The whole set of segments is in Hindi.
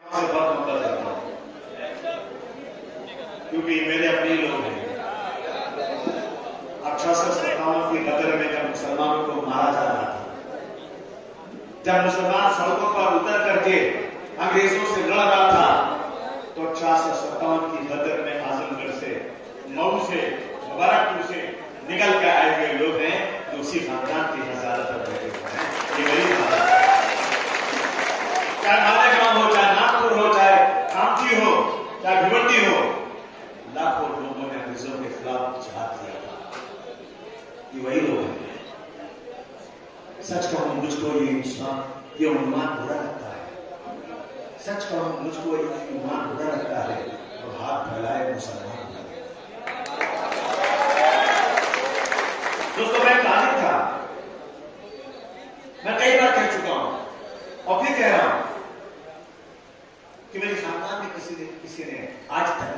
से बहुत मोहब्बत करता हूं क्योंकि मेरे अपने लोग हैं। 1857 की गदर में जब मुसलमानों को मारा जा रहा था, जब मुसलमान सड़कों पर उतर करके अंग्रेजों से लड़ रहा था, तो 1857 की गदर में आजमगढ़ से, मऊ से, मुबारकपुर से निकल के आए हुए लोग हैं जो उसी खानदान की हजारत पर बैठे हुए हैं। ये गरीब चाहे मालेगांव हो, चाहे नागपुर हो, चाहे कामठी हो, चाहे भिवंडी हो, लाखों लोगों ने अंग्रेजों के खिलाफ जिहाद किया था। ये वही लोग हैं। सच कहूं मुझको ये इंसान, ये उन्मान बुरा लगता है। सच कहूं मुझको ये उन्मान बुरा लगता है और हाथ फैलाए मुसलमान। दोस्तों, मैं तालिब था, मैं कई बार कह चुका हूं और फिर कह रहा हूं कि मेरे खानदान में किसी ने आज तक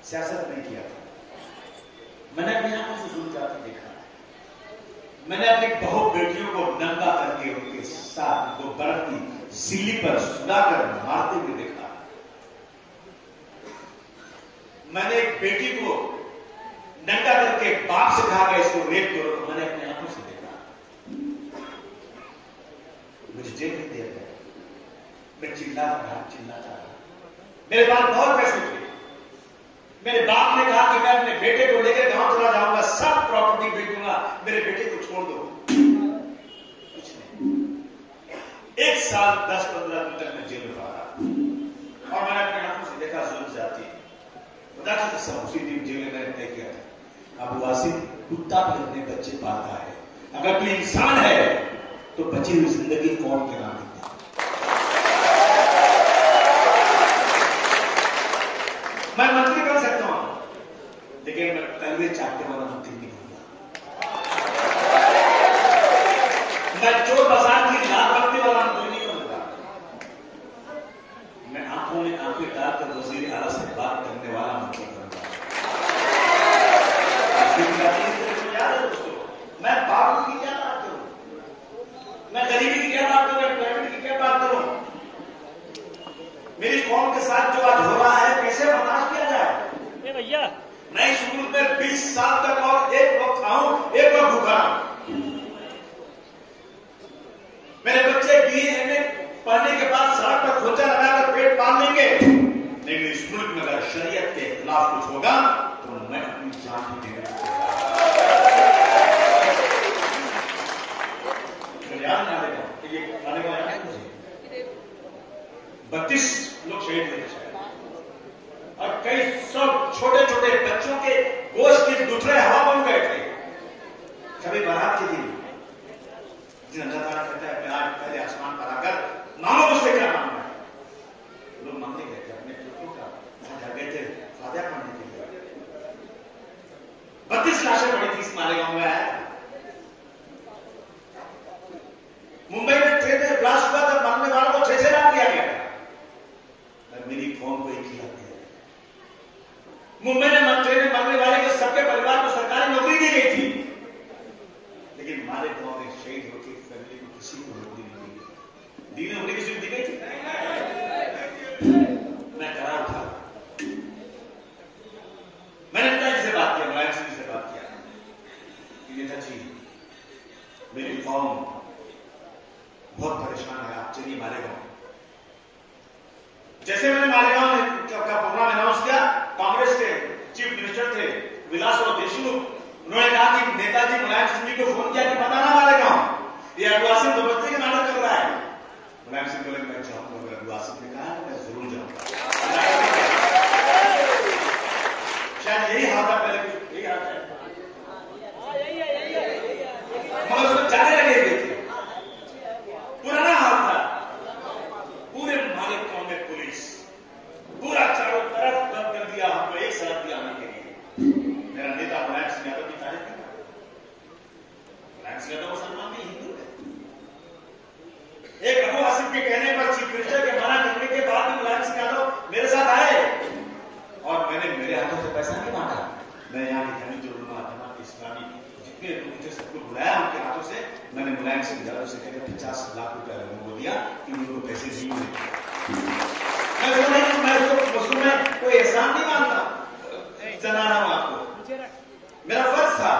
सियासत नहीं किया था। मैंने अपनी आंखों से जुल्म जाते देखा। मैंने अपनी बहू बेटियों को नंगा करके उनके साथ उनको बर्फ की सिल्ली पर सुलाकर मारते हुए देखा। मैंने एक बेटी को नंगा करके बाप से कहा कि इसको रेप करो, तो मैंने अपनी आंखों से देखा। मुझे जेल में दिया गया। मैं चिल्लाता रहा। मेरे पास बहुत पैसे थे। मेरे बाप ने कहा कि मैं अपने बेटे को लेकर गांव चला जाऊंगा, सब प्रॉपर्टी बेचूंगा, मेरे बेटे को छोड़ दो। कुछ नहीं। 1 साल 10-15 दिन तक मैं जेल में रहा और मैंने अपनी आंखों से देखा जुल्म जाती। खुदा की कसम उसी दिन जेल में तय किया था, अब वासिफ कुत्ता भी अपने बच्चे पालता है। अगर तू इंसान है तो बची हुई जिंदगी कौन के नाम देता है? मैं मंत्री बन सकता हूं, लेकिन मैं तलवे चाटने वाला मंत्री नहीं बनूंगा। मैं चोर बाजार की लात रखने वाला मंत्री नहीं बनूंगा। मैं आंखों में आंखें डालकर वजीर आला से बात करने वाला मंत्री बनूंगा। दोस्तों, मैं बाबू की क्या बात करूं? मैं गरीबी की क्या बात करूं? पिरामिड की क्या बात करूं? मेरी कौम के साथ जो आज हो रहा है, कैसे बर्दाश्त किया जाए? भैया, मैं इस मुल्क में 20 साल तक और एक वक्त खाऊं, एक वक्त भूखा रहूं। मेरे बच्चे BA पढ़ने के बाद सड़क पर खोचा लगाकर पेट पाल लेंगे, लेकिन इस मुल्क में अगर शरीयत के खिलाफ कुछ होगा तो मैं अपनी जान भी देने को याद ना देगा कि ये खाने का याद है मुझे। 32 लोग शहीद हुए शायद, और कई सब छोटे छोटे बच्चों के गोश्त के गुठरे हवा बन गए थे। कभी बारात के दिन अल्लाह ताला कहता है मैं आज पहले आसमान पर आकर मांगो मुझसे क्या मांगना है। लोग मांगने गए थे अपने पुत्रों का, वहां जा गए थे फायदा करने के लिए। 32 लाशें पड़ी थी इस मालेगांव में। आया मुंबई में ट्रेन में ब्लास्ट हुआ था, मरने वालों को 6 लाख दिया गया। मेरी कौम को एक ही लाख दिया। मुंबई में ट्रेन में मरने वाले के सबके परिवार को सरकारी नौकरी दी गई थी, लेकिन हमारे गांव में शहीद होकर फैमिली को किसी को नौकरी नहीं दी। दी नौकरी किसी को दी गई थी? मैं करा उठा। मैंने पिताजी से बात किया, मुलायम सिंह से बात किया कि नेताजी मेरी कौम बहुत परेशान है, आप चलिए मालेगांव। जैसे मैंने मालेगांव का प्रोग्राम अनाउंस किया, कांग्रेस के चीफ मिनिस्टर थे विलासराव देशमुख, उन्होंने कहा कि नेताजी मुलायम सिंह जी को फोन किया कि पता ना मालेगांव ये अबू आसिफ दोबत्ती के नाटक कर रहा है। मुलायम सिंह बोले मैं चाहूंगा, अगर अबू आसिफ ने कहा मैं जरूर जाऊंगा। शायद यही हाल था पहले, कुछ यही हाल है, मगर उसमें जाने लगे हुए थे। पुराना हाल था। पूरे मालेगांव में पुलिस पूरा चारों तरफ बंद कर दिया, हमको एक सड़क दिया आने के लिए। मेरा नेता मुलायम सिंह यादव की तारीफ करता। मुलायम सिंह यादव मुसलमान नहीं, हिंदू है। एक अबू आसिफ के कहने पर चीफ मिनिस्टर के मना करने के बाद भी मुलायम सिंह यादव मेरे साथ आए और मैंने मेरे हाथों से पैसा नहीं मांगा। मैं यहाँ की जमीन जमात इस्लामी जितने लोग थे सबको बुलाया, उनके हाथों से मैंने मुलायम सिंह यादव से कहकर 50 लाख रुपया लोगों को दिया कि उनको पैसे नहीं मिले। उसको मैं कोई एहसान नहीं मानता, जना रहा हूं आपको, मेरा फर्ज था।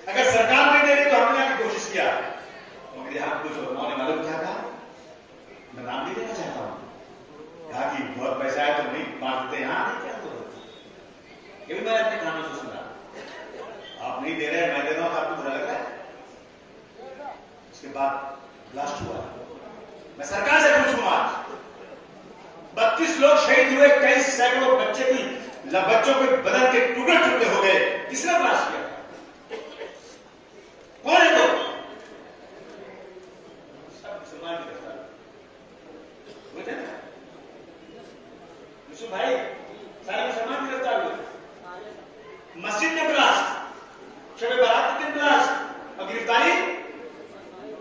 अगर सरकार नहीं दे रही तो हमने आगे कोशिश किया, मगर यहां कुछ उन्होंने मालूम क्या कहा, मैं नाम नहीं देना चाहता हूं, कहा कि बहुत पैसा है तो नहीं बांट देते, यहां नहीं, क्या जरूरत है। ये भी मैंने अपने कानों से सुना, आप नहीं दे रहे मैं दे रहा हूं, आपको बुरा लग रहा है। उसके बाद ब्लास्ट हुआ, मैं सरकार से पूछूंगा, 32 लोग शहीद हुए, कई सैकड़ों बच्चों के बदन के टुकड़े टुकड़े हो गए, किसने ब्लास्ट किया, कौन है? तो सब मुसलमान गिरफ्तार हुए थे ना, यूसुफ भाई, सारे मुसलमान गिरफ्तार हुए। मस्जिद में ब्लास्ट, शब बारात के दिन ब्लास्ट, और गिरफ्तारी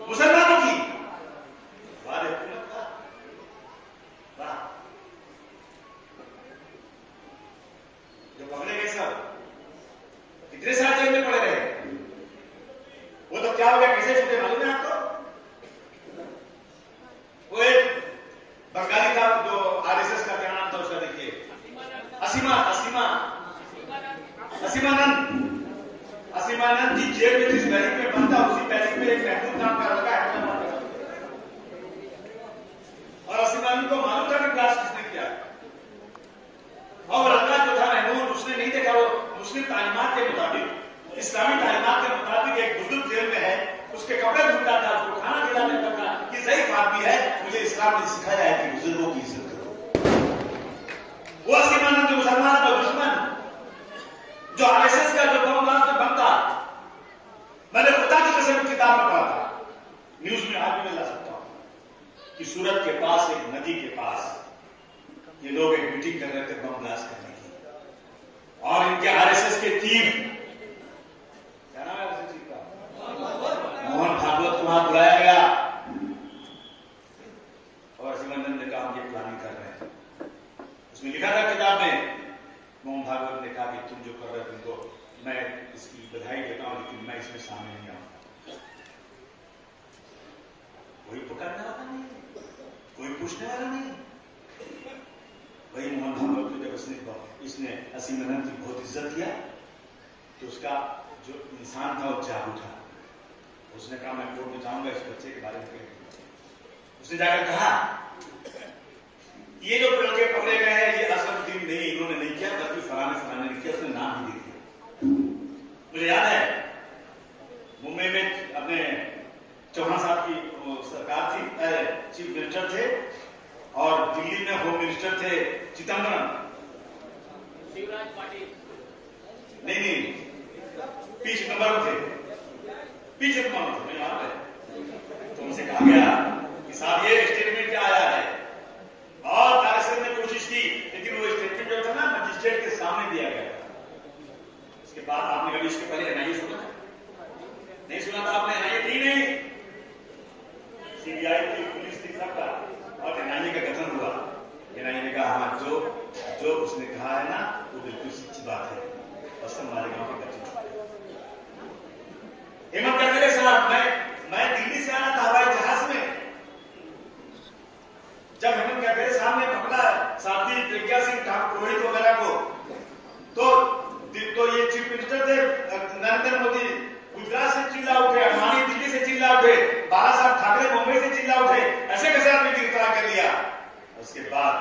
मुसलमानों की। वाह हुकूमत का, वाह। जो पकड़े गए सब कितने साल जेल में पड़े रहे, वो तो क्या हो गया, कैसे छूटे मालूम है आपको? वो एक बंगाली था, जो आरएसएस का क्या नाम था उसका, देखिए, असीमानंद जी जेल में जिस बैरिक में बंद था, उसी बैरिक में एक महमूद नाम का लड़का हैदराबाद का, और असीमानंद को मालूम था कि ब्लास्ट किसने किया, और लड़का जो था महमूद, उसने नहीं देखा। वो मुस्लिम तालीमात के मुताबिक, इस्लामी तालीमात के मुताबिक एक बुजुर्ग जेल में है, उसके कपड़े धुलता था, उसको खाना खिलाता था, कि ज़ईफ आदमी है, मुझे इस्लाम ने सिखाया है कि बुजुर्गों की इज्जत करो। वो असीमानंद जो मुसलमान का दुश्मन, जो आरएसएस का जो बमबाज जो बनता, मैंने खुदा की कसम किताब में पढ़ा था, न्यूज में आज भी मैं ला सकता हूं, कि सूरत के पास एक नदी के पास ये लोग एक मीटिंग कर रहे थे बम ब्लास्ट करने की, और इनके आरएसएस के तीर, क्या नाम है आरएसएस का, मोहन भागवत को वहां बुलाया गया, और असीमानंद ने कहा हम ये प्लानिंग कर रहे हैं। उसमें लिखा था किताब में, मोहन भागवत ने कहा कि तुम जो कर रहे हो तुमको मैं इसकी बधाई देता हूं, लेकिन मैं इसमें शामिल नहीं आऊंगा। कोई पकड़ने वाला नहीं, कोई पूछने वाला नहीं। वही मोहन भागवत को जब इसने असीमानंद की बहुत इज्जत किया, तो उसका जो इंसान था वो जाग उठा, उसने कहा मैं कोर्ट में जाऊंगा इस बच्चे के बारे में। उसने जाकर कहा ये जो लड़के पकड़े गए हैं ये असदुद्दीन नहीं, इन्होंने नहीं किया, बल्कि फलाने ने किया, उसने नाम भी दे दिया। मुझे याद है मुंबई में अपने चौहान साहब की सरकार थी, चीफ मिनिस्टर थे, और दिल्ली में होम मिनिस्टर थे चिदम्बरम, शिवराज पाटिल, नहीं पी चिदम्बरम थे, मुझे याद है। तो उनसे कहा गया कि साहब ये स्टेटमेंट क्या आया है, और दारसल ने कोशिश की, लेकिन वो स्टेटमेंट जो था ना मजिस्ट्रेट के सामने दिया गया था। इसके बाद आपने कभी इसके पहले एनआईए सुना नहीं सुना था आपने? एनआईए थी नहीं, सीबीआई की, पुलिस थी, सबका, और एनआईए का गठन हुआ। एनआईए ने कहा हाँ जो उसने कहा है ना वो बिल्कुल सच्ची बात है, और सब हमारे गांव के बच्चे। हेमंत करकरे साहब, मैं दिल्ली से आना था हवाई जहाज में, जब हेमंत करकरे साहब ने पकड़ा साथी प्रज्ञा सिंह पुरोहित वगैरह को, तो ये चीफ मिनिस्टर थे नरेंद्र मोदी, गुजरात से चिल्ला उठे, अडवाणी दिल्ली से चिल्ला उठे, बाला साहब ठाकरे मुंबई से चिल्ला उठे, ऐसे कैसे आपने गिरफ्तार कर लिया? उसके बाद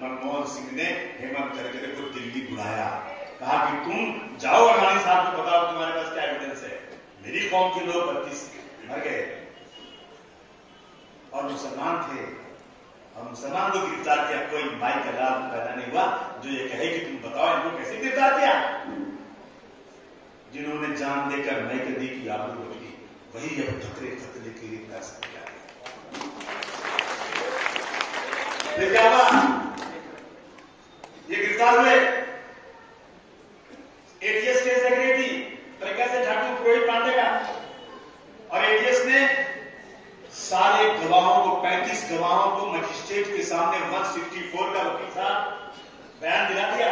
मनमोहन सिंह ने हेमंत करकरे को दिल्ली बुलाया, कहा कि तुम जाओ अडवाणी साहब को बताओ तुम्हारे पास क्या एविडेंस है, मेरी कौम के लोग 32 मर गए और मुसलमान थे, और मुसलमान को गिरफ्तार किया, कोई माई का लाभ पैदा नहीं हुआ जो ये कहे कि तुम बताओ इनको कैसे गिरफ्तार किया। जिन्होंने जान देकर नई कदी की आबरू बदली, वही अब खतरे खतरे के लिए कर सकता है। क्या हुआ? ये गिरफ्तार हुए, एटीएस के सेक्रेटरी प्रज्ञा सिंह ठाकुर, पुरोहित पांडे का, और एटीएस ने सारे गवाहों को, 35 गवाहों को मजिस्ट्रेट के सामने 164 का वकील साहब बयान दिला दिया।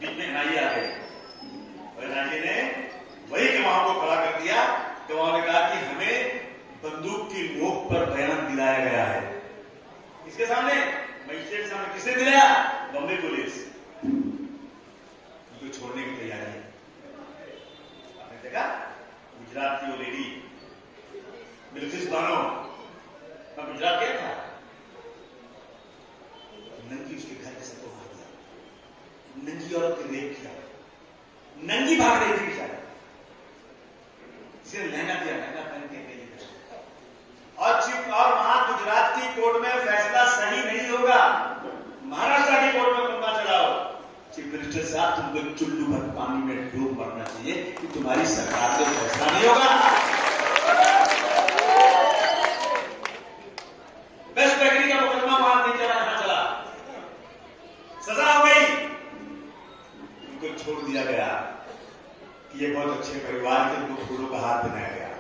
बीच में एनआईए आ गई, और एनआईए ने वही गवाहों को खड़ा कर दिया। गवाहों ने कहा कि हमें बंदूक की नोक पर बयान दिलाया गया है, नंगी औरत को रेप किया, नंगी भाग रही थी बेचारी, इसे लहंगा दिया, लहंगा पहन के गई और वहां गुजरात की कोर्ट में फैसला सही नहीं होगा, महाराष्ट्र की कोर्ट में मुकदमा चलाओ, चीफ मिनिस्टर साहब तुमको चुल्लू भर पानी में डूब मरना चाहिए कि तुम्हारी सरकार से फैसला नहीं होगा। बेस्ट बेकरी का मुकदमा वहां नहीं चला, यहां चला, सजा हो गई, उनको छोड़ दिया गया कि ये बहुत अच्छे परिवार के, उनको फूलों का हाथ बनाया गया।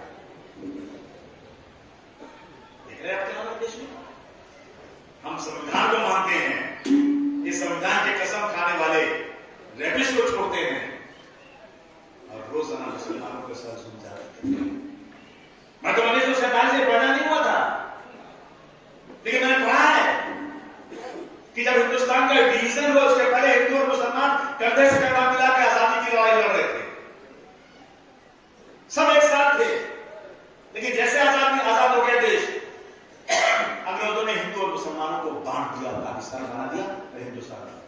देख रहे हैं आप देश में, हम संविधान को मानते हैं, इस संविधान की कसम खाने वाले रेपिस्ट को छोड़ते हैं और रोजाना मुसलमानों के साथ सुनता रहते हैं। मैं तो 1947 से पैदा नहीं हुआ था, लेकिन मैंने पढ़ा है कि जब हिंदुस्तान का डिवीजन हुआ उसके पहले हिंदू और मुसलमान कंधे से कंधा मिला के आजादी की लड़ाई लड़ रहे थे, सब एक साथ थे। लेकिन जैसे आजाद हो गया देश, अंग्रेजों ने हिंदू और मुसलमानों को बांट दिया, पाकिस्तान बना दिया और हिंदुस्तान बना दिया,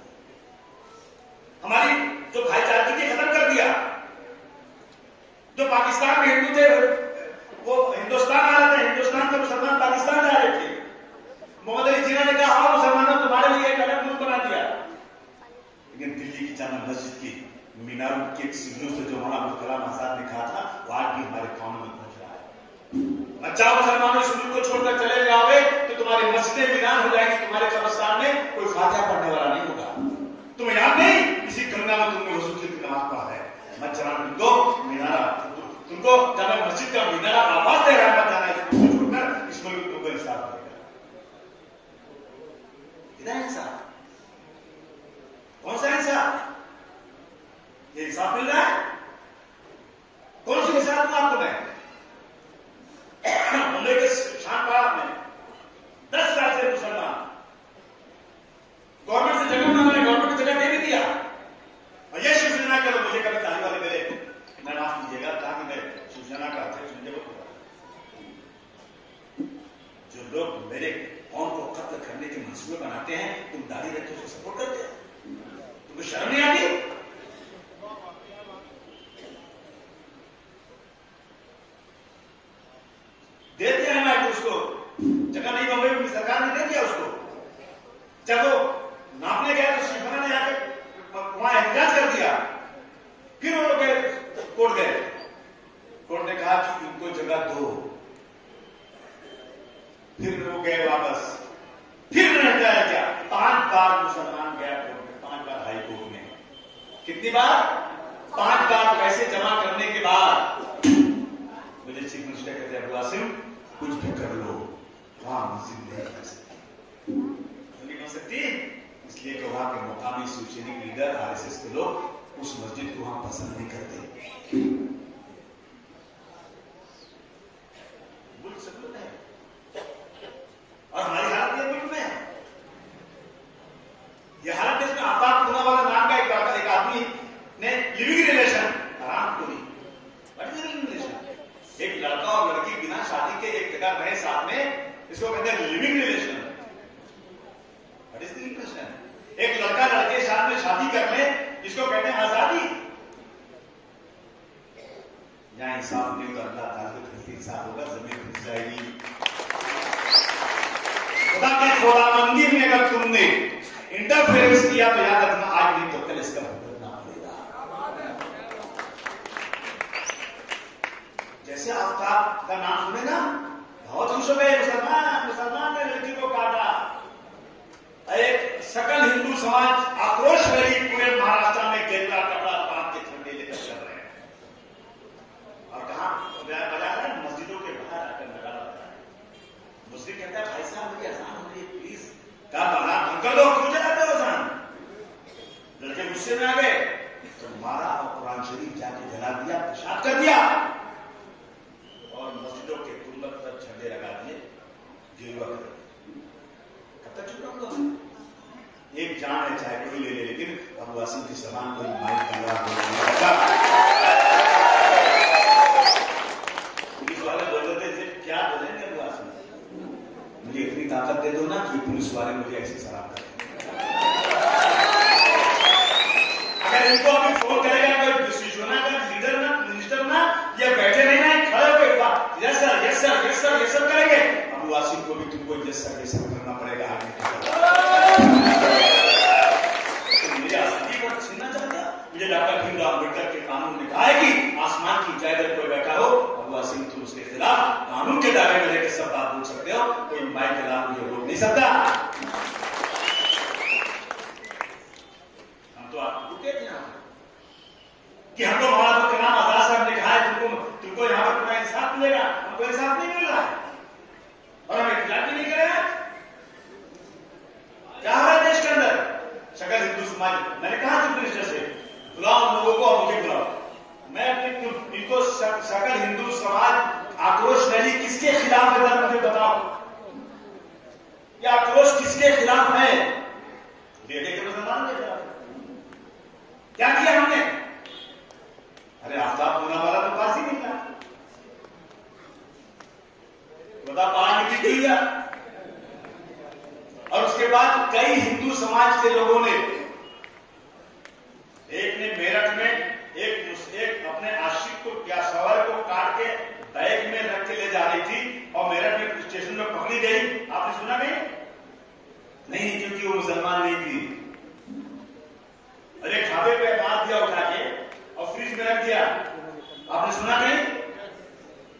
हमारी जो भाईचारगी थी खत्म कर दिया। जो पाकिस्तान में हिंदू थे वो हिंदुस्तान आ रहे थे, हिंदुस्तान के मुसलमान पाकिस्तान जा रहे थे। मोहम्मद अली जिन्ना ने कहा हाँ मुसलमानों तुम्हारे लिए एक अलग मुल्क बना दिया, लेकिन दिल्ली की जामा मस्जिद की मीनारों के सीढ़ियों से जो मौलाना अब्दुल कलाम आजाद ने कहा था वो आज भी हमारे कानों में पहुंच रहा है। अच्छा मुसलमानों इस मुल्क को छोड़कर चले जाओगे तो तुम्हारी मस्जिदें वीरान हो जाएंगी, तुम्हारे कब्रिस्तान में कोई फातिहा पढ़ने वाला नहीं होगा। तुम्हें याद नहीं इसी गंगा में तुमने वसूल की नमाज पढ़ा है, मत चलाना तुमको मीनारा, तुमको जामा मस्जिद का मीनारा आवाज दे रहा है, मत जाना इसको छोड़कर, इस मुल्क को इंसाफ मिलेगा। कितना इंसाफ, कौन सा इंसाफ, ये इंसाफ मिल रहा है? कौन सी इंसाफ दूं आपको मैं? मुंबई के शानबाग में 10 साल से मुसलमान गवर्नमेंट से जगह मांग रहे, गवर्नमेंट को जगह दे भी दिया, और ये शिवसेना करो, मुझे कभी ताली वाले मिले, मैं माफ कीजिएगा कहा कि मैं शिवसेना का अध्यक्ष जो लोग मेरे कौन को कत्ल करने के मंसूबे बनाते हैं, तुम दाढ़ी रखते उसको सपोर्ट करते हैं, तुमको शर्म नहीं आती? दे दिया है मैं उसको जगह नहीं, बंबई में सरकार ने दे दिया उसको। जब वो नापने गया तो शिवसेना ने आके वहां एहतजाज कर दिया, फिर वो लोग कोर्ट गए, कोर्ट ने कहा कि इनको जगह दो, फिर वो गए वापस, फिर उन्होंने हटाया क्या, 5 बार मुसलमान गया कोर्ट में, 5 बार हाई कोर्ट में, कितनी बार, 5 बार पैसे जमा करने के बाद मुझे चीफ मिनिस्टर कहते हैं वासिम कुछ भी कर लो, वहां मस्जिद नहीं कर सकती, नहीं बन सकती, इसलिए कि वहां के मुकामी शिवसैनिक लीडर आरएसएस के लोग उस मस्जिद को वहां पसंद नहीं करते। मुल्क सब है और हमारी हालत ये मुल्क में है, ये हालत जिसमें आफताब खुदा वाला नाम का एक आदमी ने लिविंग रिलेशन आराम को लिविंग रिलेशन, एक लड़का और लड़की बिना शादी के एक जगह रहे साथ में, इसको कहते हैं living relation. What is the relation? एक लड़का लड़के साथ में शादी कर ले, इसको कहते हैं आजादी। यहां इंसाफ नहीं तो अल्लाह ताला को इंसाफ होगा, जमीन खुद जाएगी। खुदा की खुदाबंदी में अगर तुमने इंटरफेरेंस किया तो याद रखना आज नहीं तो कल इसका भुगतना पड़ेगा। जैसे आफ्ताब का नाम सुने ना बहुत खुश हो गए, मुसलमान ने लड़की को काटा, एक सकल हिंदू समाज आक्रोश रैली पूरे महाराष्ट्र में केरला कपड़ा बांध के झंडे लेकर चल रहे हैं, और कहा बजा रहे हैं मस्जिदों के बाहर आकर लगा रहा है। मुस्लिम कहता है भाई साहब मुझे आसान हो रही है प्लीज, कहा बना अंकल लोग क्यों चलाते हो आसान? लड़के गुस्से में आ गए तो मारा और कुरान शरीफ जाके जला दिया, पेशाब कर दिया और मस्जिदों के गुंबद पर झंडे लगा दिए, गिरवा कर। कब तक चुप रहूंगा? एक जान है चाहे कोई ले ले, लेकिन अबू वासिम की जबान कोई माइक पुलिस वाले बोल रहे थे क्या बोलेंगे अबू वासिम, मुझे इतनी ताकत दे दो ना कि पुलिस वाले मुझे ऐसे सलाम करें। तुमको ये सब करना पड़ेगा आगे। तो मेरी आजादी को छीनना चाहते हो? मुझे डॉक्टर भीमराव अम्बेडकर के कानून ने कहा है कि आसमान की ऊंचाई पर कोई बैठा हो और वह सिंह तुम उसके खिलाफ कानून के दायरे में लेकर सब बात बोल सकते हो, कोई माई के खिलाफ मुझे रोक नहीं सकता। हम तो आपको रुके थे यहाँ कि हमको मौलाना के नाम आजाद साहब ने कहा है तुमको यहाँ पर पूरा इंसाफ मिलेगा, हमको इंसाफ नहीं मिल रहा है और हम इख्तिलाफ भी नहीं कर रहे हैं। क्या हो रहा है देश के अंदर? सकल हिंदू समाज, मैंने कहा चीफ मिनिस्टर से बुलाओ लोगों को और मुझे बुलाओ, मैं इनको सकल हिंदू समाज आक्रोश रैली किसके खिलाफ है मुझे बताओ, या आक्रोश किसके खिलाफ है? बेटे के मुसलमान के खिलाफ। क्या किया हमने? अरे आफ्ताब होना वाला तो पास ही नहीं था, बता पानी की लिया। और उसके बाद कई हिंदू समाज के लोगों ने, एक ने मेरठ में एक अपने आशिक को या सवार को काट के बैग में रख के ले जा रही थी और मेरठ में स्टेशन में पकड़ी गई। आपने सुना नहीं, क्योंकि वो मुसलमान नहीं थी। अरे खाबे पे बांध दिया उठा के और फ्रिज में रख दिया। आपने सुना नहीं?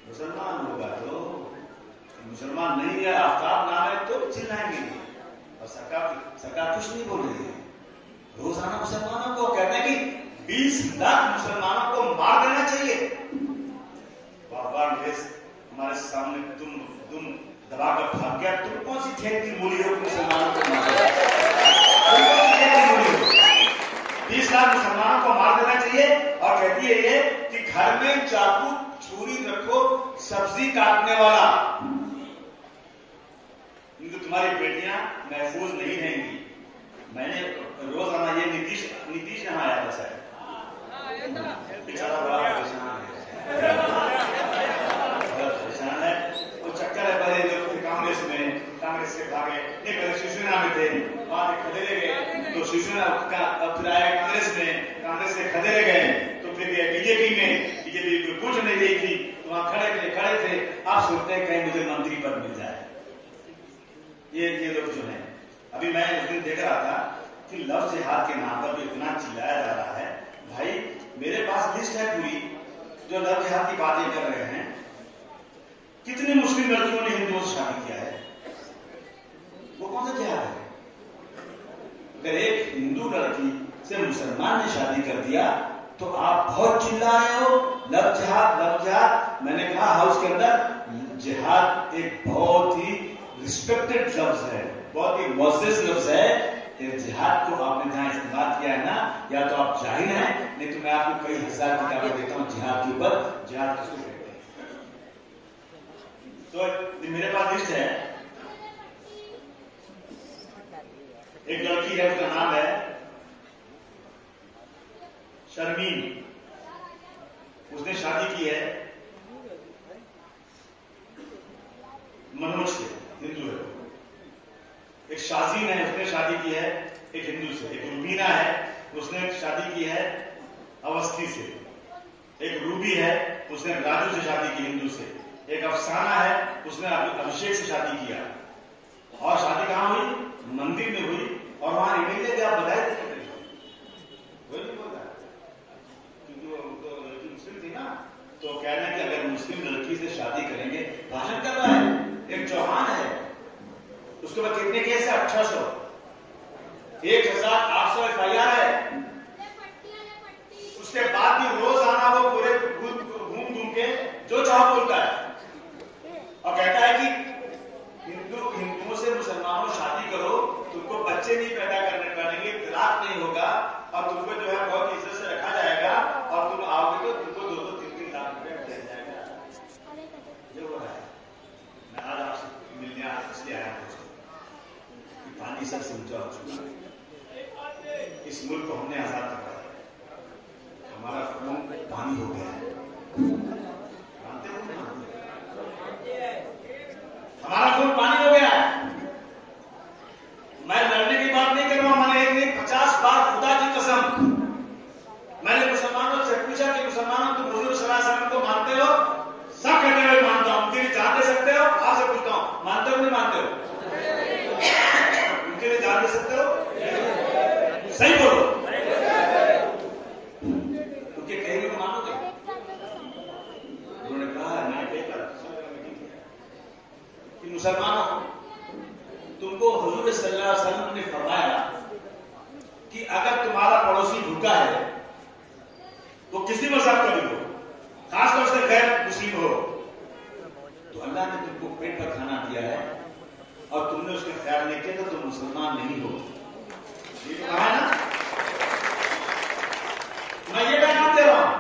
मुसलमान होगा तो मुसलमान नहीं है, आफ्ताब नाम है तो चिल्लाएंगे। और सरकार कुछ नहीं बोल रही है। रोजाना मुसलमानों को कहते हैं कि 20 लाख मुसलमानों को मार देना चाहिए। हमारे सामने तुम दबाकर भाग गया। तुम कौन सी खेत की मूली हो मुसलमानों को मार देना? 20 लाख मुसलमानों को मार देना चाहिए। और कहती है ये कि घर में चाकू छुरी रखो, सब्जी काटने वाला, क्योंकि तुम्हारी बेटियां महफूज नहीं रहेंगी। मैंने रोजाना ये नीतीश ने आया था सर, बेचारा बड़ा परेशान है। वो चक्कर है, पहले जो थे कांग्रेस से भागे, नहीं पहले शिवसेना में थे, वहां से खदेरे गए, तो शिवसेना फिर आया कांग्रेस से खदेरे गए, तो फिर बीजेपी कुछ नहीं रही थी, तो वहां खड़े थे। आप सोचते हैं कहीं मुझे मंत्री पद मिल जाए। ये लोग जो है, अभी मैं उस दिन देख रहा था कि लव जिहाद के नाम पर भी इतना चिल्लाया जा रहा है। भाई मेरे पास लिस्ट है पूरी, जो लव जिहाद की बातें कर रहे हैं। कितनी मुस्लिम लड़कियों ने हिंदुओं से शादी किया है? वो कौन सा जिहाद है? अगर एक हिंदू लड़की से मुसलमान ने शादी कर दिया तो आप बहुत चिल्ला रहे हो लव जिहाद। मैंने कहा हाउस के अंदर जिहाद एक बहुत ही रिस्पेक्टेड लफ्ज है, बहुत ही मुअज़्ज़ज़ लफ्ज है। जिहाद को आपने जहां इस्तेमाल किया है ना, या तो आप जाहिल हैं, नहीं तो मैं आपको कई हजार किताबें देता हूं जिहाद के ऊपर। जिहाद किसको कहते हैं? तो मेरे पास लिस्ट है। एक लड़की है, उसका नाम है शर्मीन। उसने शादी की है मनोज से, हिंदू है। एक शाजीन है, उसने शादी की है एक हिंदू से। एक रूबीना है, उसने शादी की है अवस्थी से। एक रूबी है, उसने राजू से शादी की हिंदू से। एक अफसाना है, उसने अभिषेक से शादी किया। और शादी कहां हुई? मंदिर में हुई। और वहां इमीडिएटली आप बधाई देते कोई नहीं बोलता, क्योंकि वो तो लड़की मुस्लिम थी ना। तो कहना कि अगर मुस्लिम लड़की से शादी करेंगे, भाषण कर रहा है। एक चौहान है, उसके बाद कितने केस है? 1800, 1800 FIR है। उसके बाद भी रोजाना वो पूरे घूम के जो चाहो बोलता है और कहता है कि हिंदुओं से मुसलमानों शादी करो, तुमको बच्चे नहीं पैदा करने पड़ेंगे, तलाक नहीं होगा और तुमको जो है बहुत इज्जत से रखा जाएगा और तुम आओगे तो तुमको 2-3 लाख रुपए मिल जाएगा। ये हो रहा है। मैं आज आपसे मिलने इसलिए आया हूं कि पानी सबसे ऊंचा हो चुका है। इस मुल्क को हमने आजाद करवाया है, हमारा खून पानी हो गया है। मानते हो नहीं? हमारा खून पानी हो गया है। मैं लड़ने की बात नहीं कर रहा हूं। मैंने एक नहीं 50 बार खुदा की कसम मैंने मुसलमानों से पूछा कि मुसलमानों तुम हुजूर सल्लल्लाहु अलैहि वसल्लम को मानते हो? सब कहते हुए मानता हूं। मुझे जान दे सकते हो? आपसे पूछता हूं, मानते हो नहीं मानते हो? मिसाल दे सकते हो? सही बोलो, उनके कहे को मानोगे? उन्होंने कहा मैंने देखा कि मुसलमानों, तुमको हुजूर सल्लल्लाहु अलैहि वसल्लम ने फरमाया कि अगर तुम्हारा पड़ोसी भूखा है, वो किसी मजहब का भी हो, खासतौर से गैर मुस्लिम हो, तो अल्लाह ने तुमको पेट पर खाना दिया है और तुमने उसका ख्याल नहीं किया तो तुम मुसलमान नहीं हो। ये तो कहा है ना? मैं ये पैगाम दे रहा हूं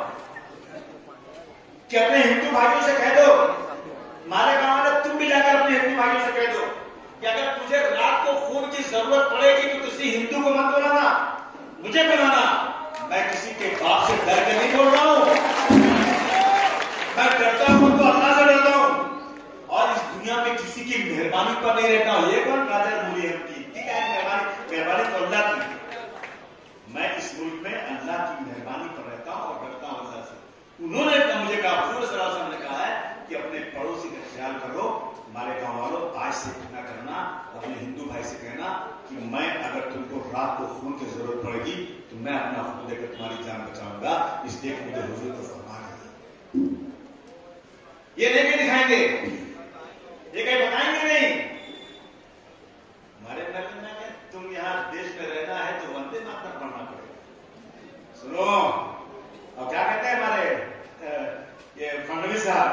कि अपने हिंदू भाइयों से कह दो, मारे गांव में तुम भी जाकर अपने हिंदू भाइयों से कह दो कि अगर तुझे रात को खून की जरूरत पड़ेगी तो किसी हिंदू को मत बुलाना, मुझे बुलाना। मैं किसी के बाप से डर के नहीं बोल रहा हूं, मैं डरता हूं तो अल्लाह से डरता हूं और इस दुनिया में किसी की मेहरबानी पर नहीं रहता हूं। ये कौन कादर मूली हमकी, ठीक है, मेहरबानी तो अल्लाह की। मैं इस मुल्क में अल्लाह की मेहरबानी पर रहता हूं और डरता हूं अल्लाह से। उन्होंने मुझे कहा, हुजूर सल्लल्लाहु अलैहि वसल्लम ने कहा है कि अपने पड़ोसी का ख्याल करो। हमारे गांव वालों, आज से इतना करना, अपने हिंदू भाई से कहना कि मैं अगर तुमको रात को खून की जरूरत पड़ेगी तो मैं अपना खून देकर तुम्हारी जान बचाऊंगा, इसलिए मुझे हुजूर को फरमा रहे। ये नहीं भी दिखाएंगे, ये कहीं बताएंगे नहीं। हमारे नबी ने कहा तुम यहां देश में रहना है तो वंदे मातरम पढ़ना पड़ेगा। सुनो, और क्या कहते हैं हमारे ये फडणवीस साहब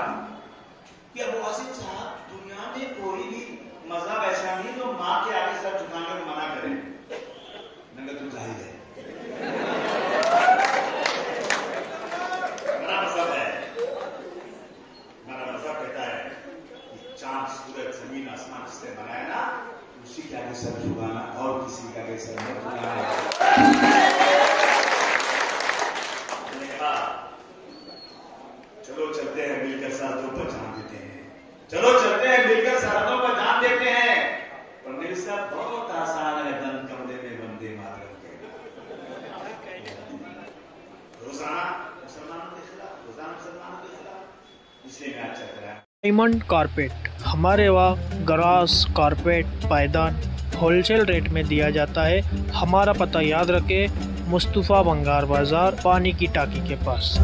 कि अबू आसिफ साहब, दुनिया में कोई भी मजहब ऐसा नहीं जो मां के आगे सर झुकाने को मना करे। मैंने तुम जाहिर है, मेरा मजहब है, मेरा मजहब कहता है कि चांद सूरज जमीन आसमान जिसने बनाया ना, उसी के आगे सर झुकाना और किसी के आगे सर मत झुकाना। चलो चलते हैं मिलकर सरहदों पर जान देते हैं, चलो चलते हैं मिलकर सरहदों पर जान देते हैं। पर मेरे साथ बहुत आसान है बंद कमरे में वंदे मातरम कहना। रोजाना मुसलमानों के खिलाफ, इसलिए मैं अच्छा करा। डायमंड कारपेट, हमारे वहाँ ग्रास कारपेट पायदान होलसेल रेट में दिया जाता है। हमारा पता याद रखें, मुस्तफ़ा बंगार बाजार, पानी की टाकी के पास।